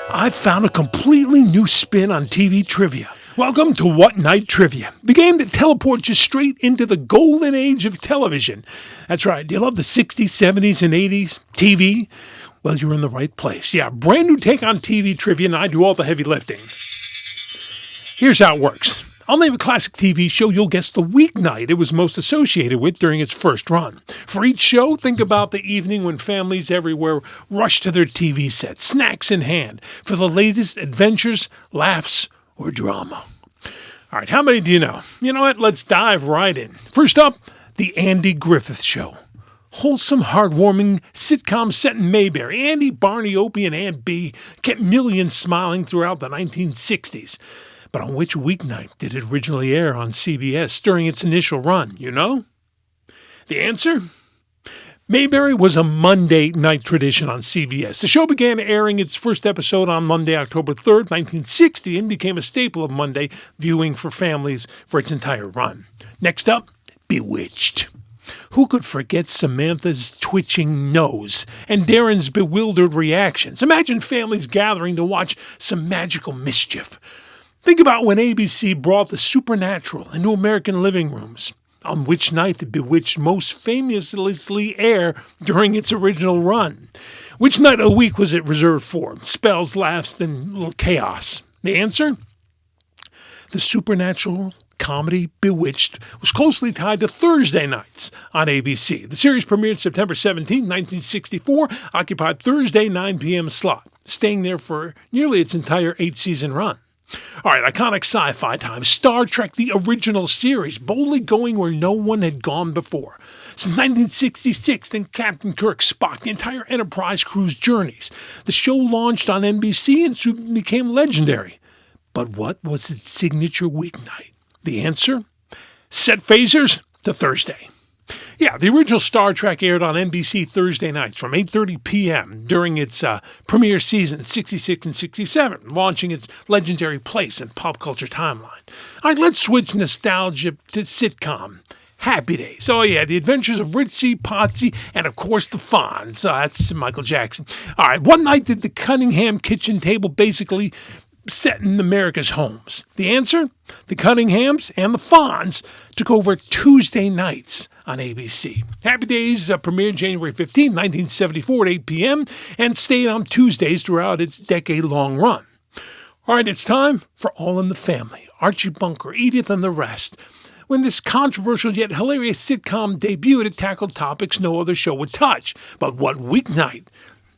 I've found a completely new spin on TV trivia. Welcome to What Night Trivia, the game that teleports you straight into the golden age of television. That's right, do you love the 60s, 70s, and 80s TV? Well, you're in the right place. Yeah, brand new take on TV trivia, and I do all the heavy lifting. Here's how it works. I'll name a classic TV show. You'll guess the weeknight it was most associated with during its first run. For each show, think about the evening when families everywhere rush to their TV sets, snacks in hand, for the latest adventures, laughs, or drama. All right, how many do you know? You know what? Let's dive right in. First up, The Andy Griffith Show. Wholesome, heartwarming sitcom set in Mayberry. Andy, Barney, Opie, and Aunt Bee kept millions smiling throughout the 1960s. But on which weeknight did it originally air on CBS during its initial run, you know? The answer? Mayberry was a Monday night tradition on CBS. The show began airing its first episode on Monday, October 3rd, 1960, and became a staple of Monday viewing for families for its entire run. Next up, Bewitched. Who could forget Samantha's twitching nose and Darren's bewildered reactions? Imagine families gathering to watch some magical mischief. Think about when ABC brought the supernatural into American living rooms. On which night did Bewitched most famously air during its original run? Which night of the week was it reserved for? Spells, laughs, and little chaos. The answer? The supernatural comedy Bewitched was closely tied to Thursday nights on ABC. The series premiered September 17, 1964, occupied Thursday 9 p.m. slot, staying there for nearly its entire 8-season run. All right, iconic sci-fi time. Star Trek, the original series, boldly going where no one had gone before. Since 1966, then Captain Kirk, Spock, the entire Enterprise crew's journeys. The show launched on NBC and soon became legendary. But what was its signature weeknight? The answer? Set phasers to Thursday. Yeah, the original Star Trek aired on NBC Thursday nights from 8:30 p.m. during its premiere season 66 and 67, launching its legendary place in pop culture timeline. All right, let's switch nostalgia to sitcom. Happy Days. Oh, yeah, the adventures of Ritzy, Potsy, and, of course, the Fonz. That's Michael Jackson. All right, one night did the Cunningham kitchen table basically set in America's homes? The answer? The Cunninghams and the Fonz took over Tuesday nights on ABC. Happy Days premiered January 15, 1974 at 8 p.m. and stayed on Tuesdays throughout its decade-long run. All right, it's time for All in the Family. Archie Bunker, Edith, and the rest. When this controversial yet hilarious sitcom debuted, it tackled topics no other show would touch. But what weeknight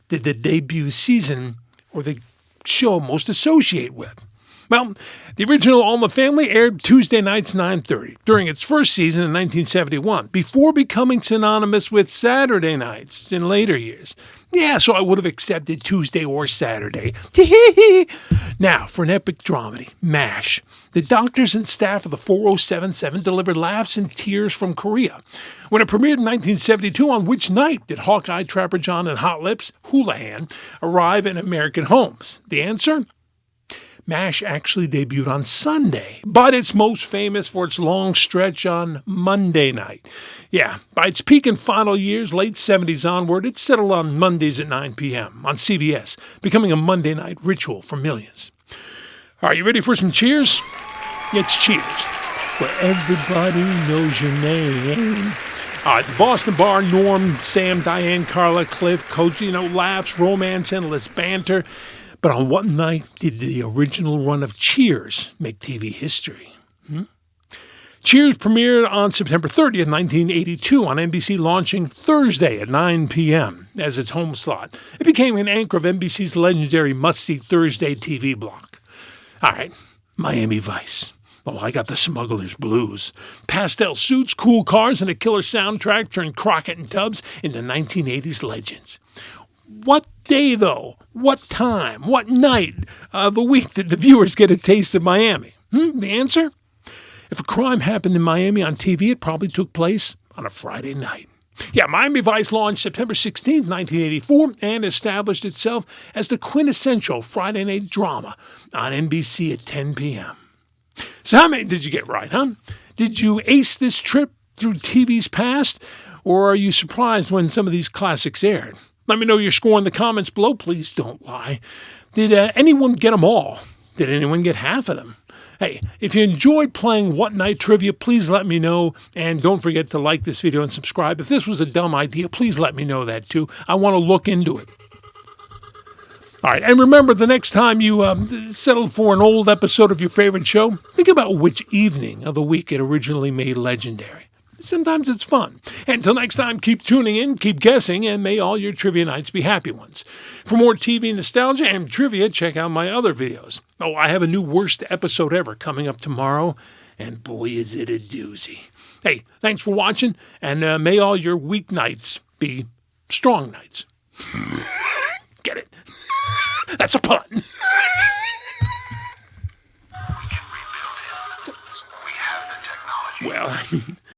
did the debut season or the show most associate with? Well, the original All in the Family aired Tuesday nights 9:30 during its first season in 1971, before becoming synonymous with Saturday nights in later years. Yeah, so I would have accepted Tuesday or Saturday. Now, for an epic dramedy, MASH. The doctors and staff of the 4077 delivered laughs and tears from Korea. When it premiered in 1972, on which night did Hawkeye, Trapper John, and Hot Lips Houlihan arrive in American homes? The answer? MASH actually debuted on Sunday, but it's most famous for its long stretch on Monday night. Yeah, by its peak and final years, late 70s onward, it settled on Mondays at 9 p.m. on CBS, becoming a Monday night ritual for millions. All right, you ready for some cheers? It's Cheers, where everybody knows your name. All right, the Boston Bar, Norm, Sam, Diane, Carla, Cliff, Coach, laughs, romance, endless banter. But on what night did the original run of Cheers make TV history? Cheers premiered on September 30th, 1982 on NBC, launching Thursday at 9 p.m. as its home slot. It became an anchor of NBC's legendary must-see Thursday TV block. All right, Miami Vice. Oh, I got the smuggler's blues. Pastel suits, cool cars, and a killer soundtrack turned Crockett and Tubbs into 1980s legends. What day, though? What time? What night of the week did the viewers get a taste of Miami? The answer? If a crime happened in Miami on TV, it probably took place on a Friday night. Yeah, Miami Vice launched September 16, 1984, and established itself as the quintessential Friday night drama on NBC at 10 p.m. So how many did you get right, huh? Did you ace this trip through TV's past, or are you surprised when some of these classics aired? Let me know your score in the comments below. Please don't lie. Did anyone get them all? Did anyone get half of them? Hey, if you enjoyed playing What Night Trivia, please let me know. And don't forget to like this video and subscribe. If this was a dumb idea, please let me know that too. I want to look into it. All right, and remember, the next time you settle for an old episode of your favorite show, think about which evening of the week it originally made legendary. Sometimes it's fun. Until next time, keep tuning in, keep guessing, and may all your trivia nights be happy ones. For more TV nostalgia and trivia, check out my other videos. Oh, I have a new worst episode ever coming up tomorrow, and boy, is it a doozy. Hey, thanks for watching, and may all your weeknights be strong nights. Get it? That's a pun. We can rebuild him. We have the technology. Well, I mean...